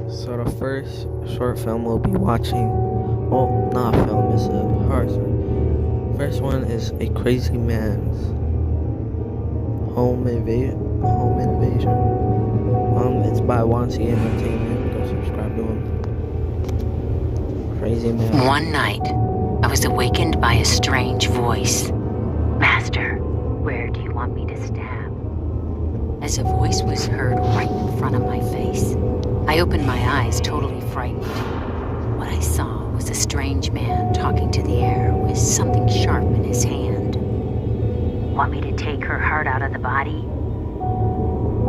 So the first short film we'll be watching, well, not a film, it's a horror story. First one is A Crazy Man's Home Invasion. It's by Wansi Entertainment. Go subscribe to him. Crazy Man. One night, I was awakened by a strange voice. "Master, where do you want me to stab?" As a voice was heard right in front of my face, I opened my eyes, totally frightened. What I saw was a strange man talking to the air with something sharp in his hand. "Want me to take her heart out of the body?"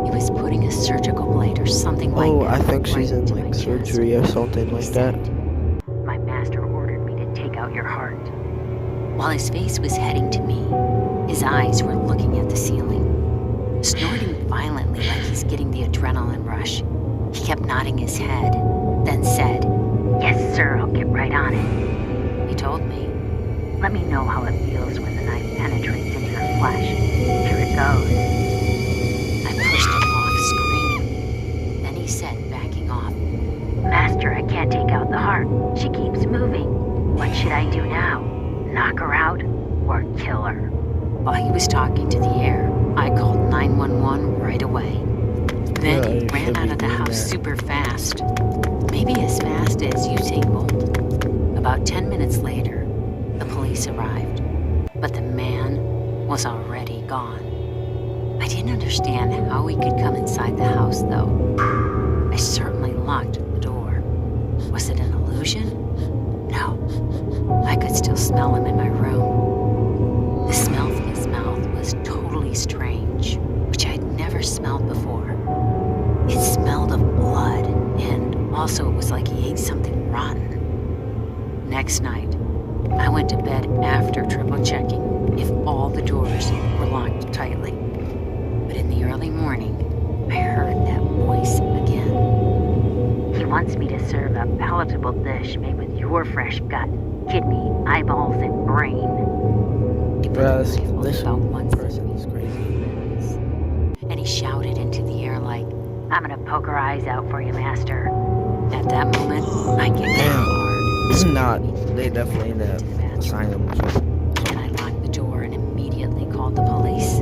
He was putting a surgical blade or something like that. Oh, I think she's in into like my surgery chest. or something He like that. said, "My master ordered me to take out your heart." While his face was heading to me, his eyes were looking at the ceiling, snorting violently like he's getting the adrenaline rush. He kept nodding his head, then said, "Yes, sir, I'll get right on it." He told me, "Let me know how it feels when the knife penetrates into your flesh. Here it goes." I pushed him off, screaming. Then he said, backing off, "Master, I can't take out the heart. She keeps moving. What should I do now? Knock her out or kill her?" While he was talking to the air, I called 911 right away. Then he you ran should out be of the doing house that. super fast. Maybe as fast as Usain Bolt. About 10 minutes later, the police arrived, but the man was already gone. I didn't understand how he could come inside the house, though. I certainly locked the door. Was it an illusion? No. I could still smell him in my room. The smell from his mouth was totally strange, which I'd never smelled before. It smelled of blood, and also it was like he ate something rotten. Next night, I went to bed after triple checking if all the doors were locked tightly. But in the early morning, I heard that voice again. "He wants me to serve a palatable dish made with your fresh gut, kidney, eyeballs, and brain." He put Bruh, the rifle this about once person is crazy. and he shouted into the air like, "I'm gonna poke her eyes out for you, master." At that moment, I kicked him Damn. hard. It's not. They definitely in the asylum. And I locked the door and immediately called the police.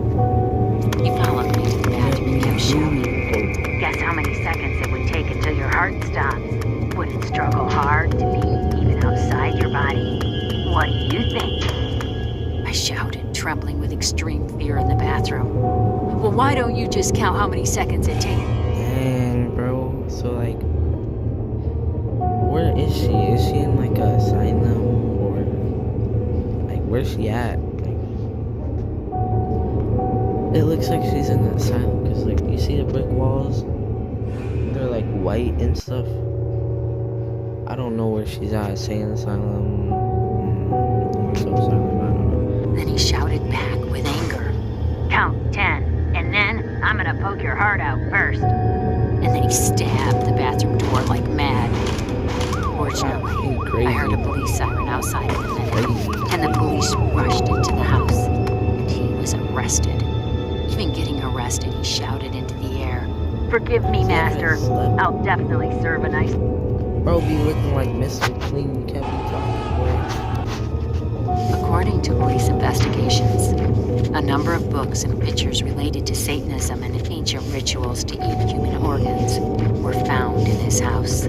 He followed me to the bathroom and kept shouting, "Guess how many seconds it would take until your heart stops? Would it struggle hard to beat even outside your body? What do you think?" I shouted, trembling with extreme fear in the bathroom. "Well, why don't you just count how many seconds it takes?" Dang, bro. So like, where is she? Is she in like a asylum or like where's she at? Like, it looks like she's in the asylum because like you see the brick walls, they're like white and stuff. I don't know where she's at. Say an asylum. Or so asylum. I don't know. Then he shouted back with anger, "Count 10, and then I'm gonna poke your heart out first." And then he stabbed the bathroom door like mad. Fortunately, I heard a police siren outside in a minute, and the police rushed into the house, and he was arrested. Even getting arrested, he shouted into the air, "Forgive me, master. I'll definitely serve a nice..." Bro, be looking like Mr. Clean. You can't be talking, boy. According to police investigations, a number of books and pictures related to Satanism and ancient rituals to eat human organs were found in his house.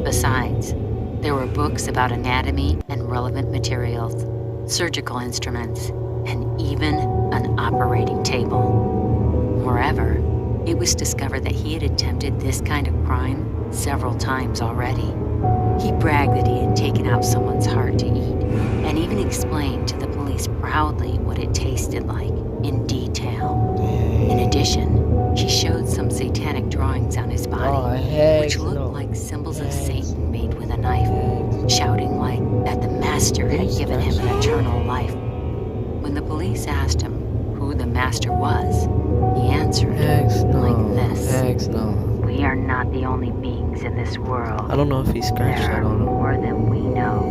Besides, there were books about anatomy and relevant materials, surgical instruments, and even an operating table. Moreover, it was discovered that he had attempted this kind of crime several times already. He bragged that he had taken out someone's heart to eat, and even explained to the police proudly what it tasted like in detail. In addition, he showed some satanic drawings on his body, which looked like symbols of Satan made with a knife, shouting like that the master had given him an eternal life. When the police asked him who the master was, he answered like this, "We are not the only beings in this world. I don't know if he scratched There that are on him. more than we know.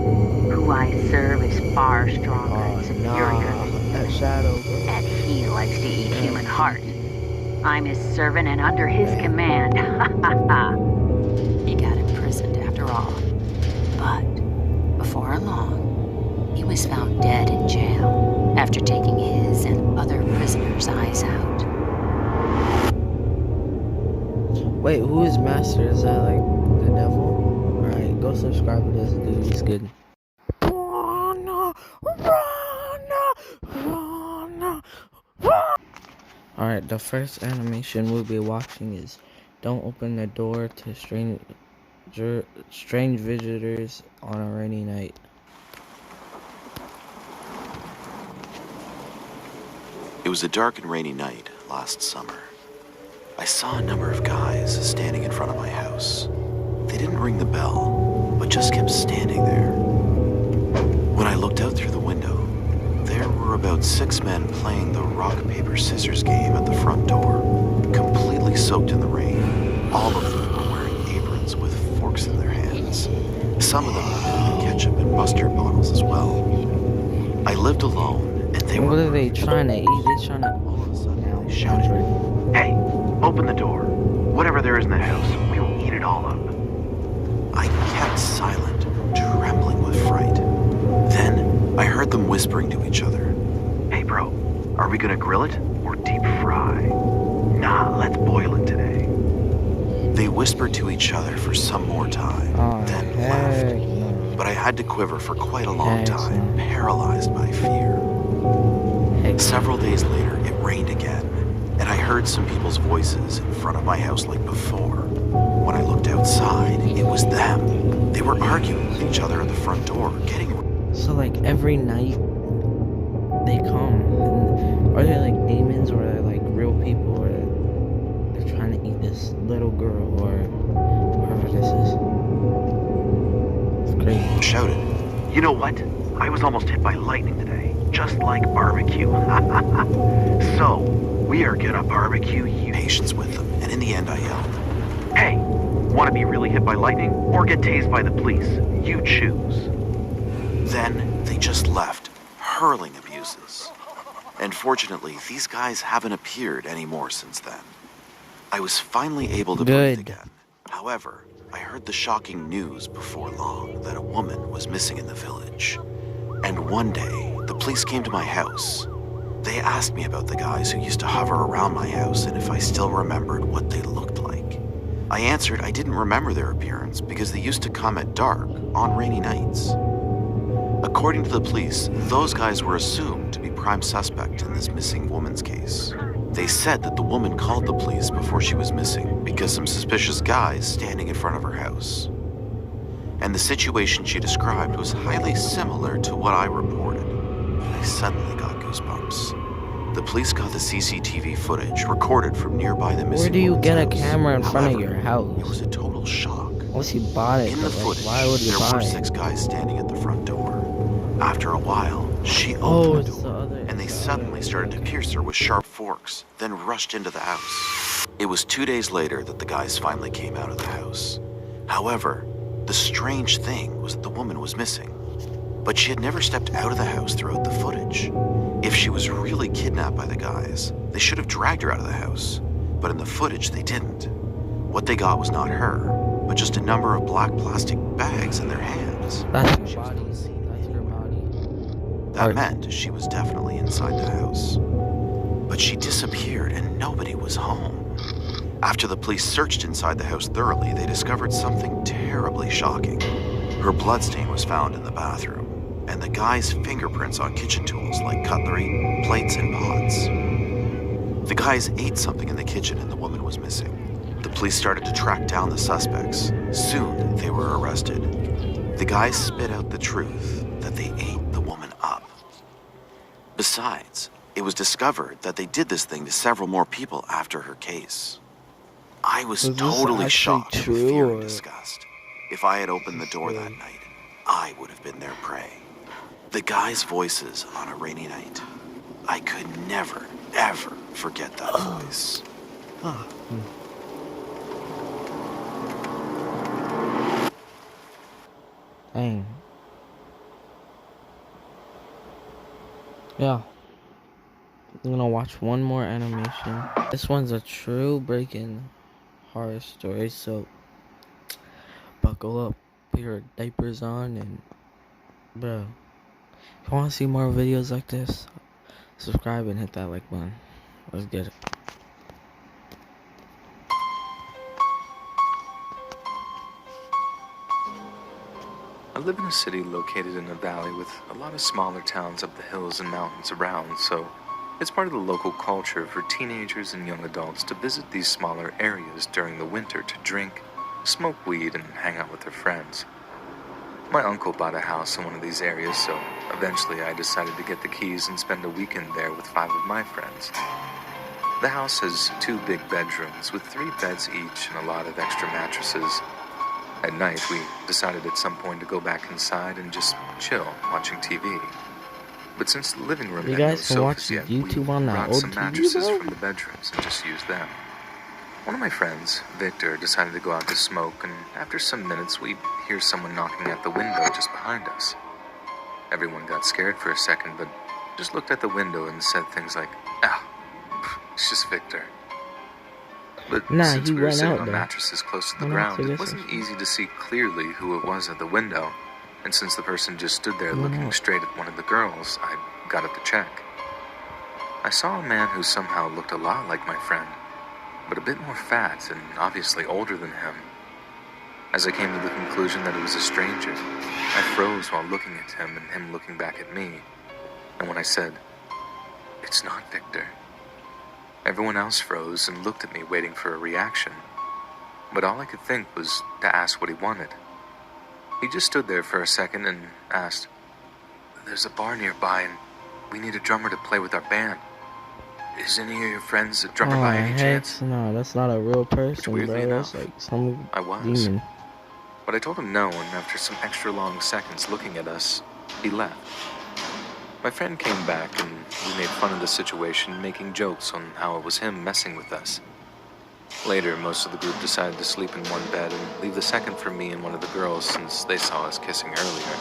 Who I serve is far stronger and superior than that you, shadow, bro. and he likes to eat human heart. I'm his servant and under his command." Ha ha ha. He Wait, who is Master? Is that like the devil? Alright, go subscribe to this dude. He's good. Alright, the first animation we'll be watching is don't open the door to strange visitors on a rainy night. It was a dark and rainy night last summer. I saw a number of guys standing in front of my house. They didn't ring the bell, but just kept standing there. When I looked out through the window, there were about 6 men playing the rock, paper, scissors game at the front door, completely soaked in the rain. All of them were wearing aprons with forks in their hands. Some of them had ketchup and mustard bottles as well. I lived alone, and they What were... are they trying to eat? They trying to... All of a sudden, they shouted, "Hey, open the door. Whatever there is in the house, we will eat it all up." I kept silent, trembling with fright. Then, I heard them whispering to each other. "Hey bro, are we gonna grill it or deep fry?" "Nah, let's boil it today." They whispered to each other for some more time, then left. No. But I had to quiver for quite a long Heck time, no. paralyzed by fear. Heck. Several days later, it rained again, and I heard some people's voices in front of my house like before. When I looked outside, it was them. They were arguing with each other at the front door, getting... So like every night they come, and are they like demons or are they like real people, or they're trying to eat this little girl or whoever this is? It's crazy. Shouted, "You know what? I was almost hit by lightning today, just like barbecue." "So, we are gonna barbecue you." Patience with them, and in the end I yelled, "Hey, want to be really hit by lightning or get tased by the police? You choose." Then they just left, hurling abuses. And fortunately, these guys haven't appeared anymore since then. I was finally able to breathe again. However, I heard the shocking news before long that a woman was missing in the village. And one day, the police came to my house. They asked me about the guys who used to hover around my house and if I still remembered what they looked like. I answered I didn't remember their appearance because they used to come at dark on rainy nights. According to the police, those guys were assumed to be prime suspect in this missing woman's case. They said that the woman called the police before she was missing because some suspicious guys standing in front of her house. And the situation she described was highly similar to what I reported. I suddenly got goosebumps. The police got the CCTV footage recorded from nearby the missing Where do you woman's get a house. camera in front of However, your house? It was a total shock. Unless you bought it, In the but like, footage, why would you there buy were it? 6 guys standing at the front door. After a while, she Oh, opened the it's the door, other. and they suddenly started to pierce her with sharp forks, then rushed into the house. It was 2 days later that the guys finally came out of the house. However, the strange thing was that the woman was missing, but she had never stepped out of the house throughout the footage. If she was really kidnapped by the guys, they should have dragged her out of the house, but in the footage they didn't. What they got was not her, but just a number of black plastic bags in their hands. That's her body. That's her body. That meant she was definitely inside the house. But she disappeared and nobody was home. After the police searched inside the house thoroughly, they discovered something terribly shocking. Her bloodstain was found in the bathroom, and the guy's fingerprints on kitchen tools like cutlery, plates, and pots. The guys ate something in the kitchen and the woman was missing. The police started to track down the suspects. Soon, they were arrested. The guys spit out the truth that they ate the woman up. Besides, it was discovered that they did this thing to several more people after her case. I was Was this totally actually shocked with true, fear or- and disgust. If I had opened the door that night, I would have been their prey. The guys' voices on a rainy night. I could never, ever forget that voice. Dang. Yeah. I'm gonna watch one more animation. This one's a true breaking horror story, so buckle up, put your diapers on, and bro, if you wanna see more videos like this, subscribe and hit that like button. Let's get it. live in a city located in a valley with a lot of smaller towns up the hills and mountains around, so it's part of the local culture for teenagers and young adults to visit these smaller areas during the winter to drink, smoke weed, and hang out with their friends. My uncle bought a house in one of these areas, so eventually I decided to get the keys and spend a weekend there with 5 of my friends. The house has 2 big bedrooms with 3 beds each and a lot of extra mattresses. At night, we decided at some point to go back inside and just chill, watching TV. But since the living room You had no guys can watch sofas yet, YouTube we on that brought old some TV, mattresses bro? from the bedrooms and just used them. One of my friends, Victor, decided to go out to smoke, and after some minutes, we hear someone knocking at the window just behind us. Everyone got scared for a second, but just looked at the window and said things like, "Ah, it's just Victor." But Nah, since he we were went sitting out on there. mattresses close to the Went out ground, to it this wasn't easy to see clearly who it was at the window, and since the person just stood there Went looking out. straight at one of the girls, I got up to check. I saw a man who somehow looked a lot like my friend, but a bit more fat and obviously older than him. As I came to the conclusion that it was a stranger, I froze while looking at him and him looking back at me. And when I said, "It's not Victor," everyone else froze and looked at me waiting for a reaction. But all I could think was to ask what he wanted. He just stood there for a second and asked, "There's a bar nearby and we need a drummer to play with our band. Is any of your friends a drummer by any heck chance?" no, that's not a real person, weirdly bro. That's enough, like some I was. demon. But I told him no, and after some extra long seconds looking at us, he left. My friend came back and we made fun of the situation, making jokes on how it was him messing with us. Later, most of the group decided to sleep in one bed and leave the second for me and one of the girls since they saw us kissing earlier.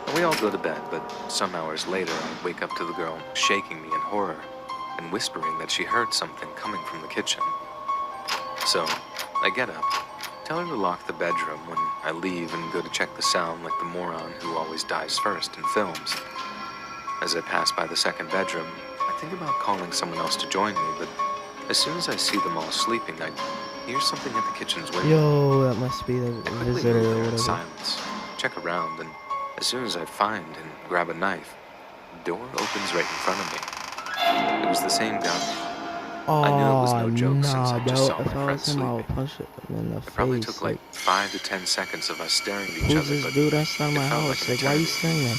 And we all go to bed, but some hours later I wake up to the girl shaking me in horror and whispering that she heard something coming from the kitchen. So, I get up, tell her to lock the bedroom when I leave and go to check the sound like the moron who always dies first in films. As I pass by the second bedroom, I think about calling someone else to join me, but as soon as I see them all sleeping, I hear something at the kitchen's window. Yo, that must be the I quickly visitor move or there in whatever. silence, check around, and as soon as I find and grab a knife, the door opens right in front of me. It was the same guy. Oh, I knew it was no joke since nah, I bro. just saw If my I friend was him, I would sleeping. punch him in the It probably face. took like 5 to 10 seconds of us staring at each Who's other, this but dude outside it my felt house? like an Like, why you eternity. saying that?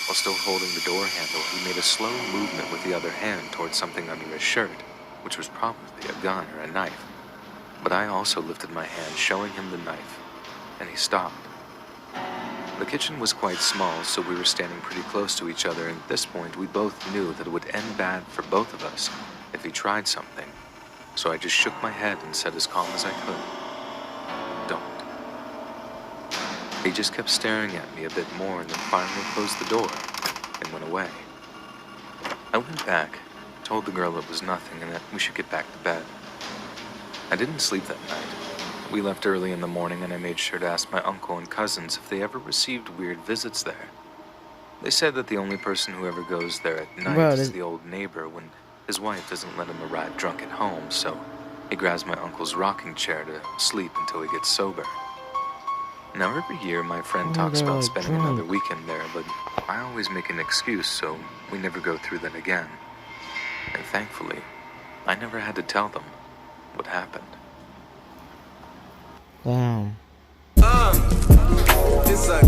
While still holding the door handle, he made a slow movement with the other hand towards something under his shirt, which was probably a gun or a knife. But I also lifted my hand, showing him the knife, and he stopped. The kitchen was quite small, so we were standing pretty close to each other, and at this point we both knew that it would end bad for both of us if he tried something. So I just shook my head and said as calm as I could, "Don't." He just kept staring at me a bit more and then finally closed the door and went away. I went back, told the girl it was nothing and that we should get back to bed. I didn't sleep that night. We left early in the morning and I made sure to ask my uncle and cousins if they ever received weird visits there. They said that the only person who ever goes there at night Bro, is the old neighbor when his wife doesn't let him arrive drunk at home, so he grabs my uncle's rocking chair to sleep until he gets sober. Now, every year my friend Oh, talks they're about like spending drunk. another weekend there, but I always make an excuse, so we never go through that again. And thankfully, I never had to tell them what happened. Damn. It's like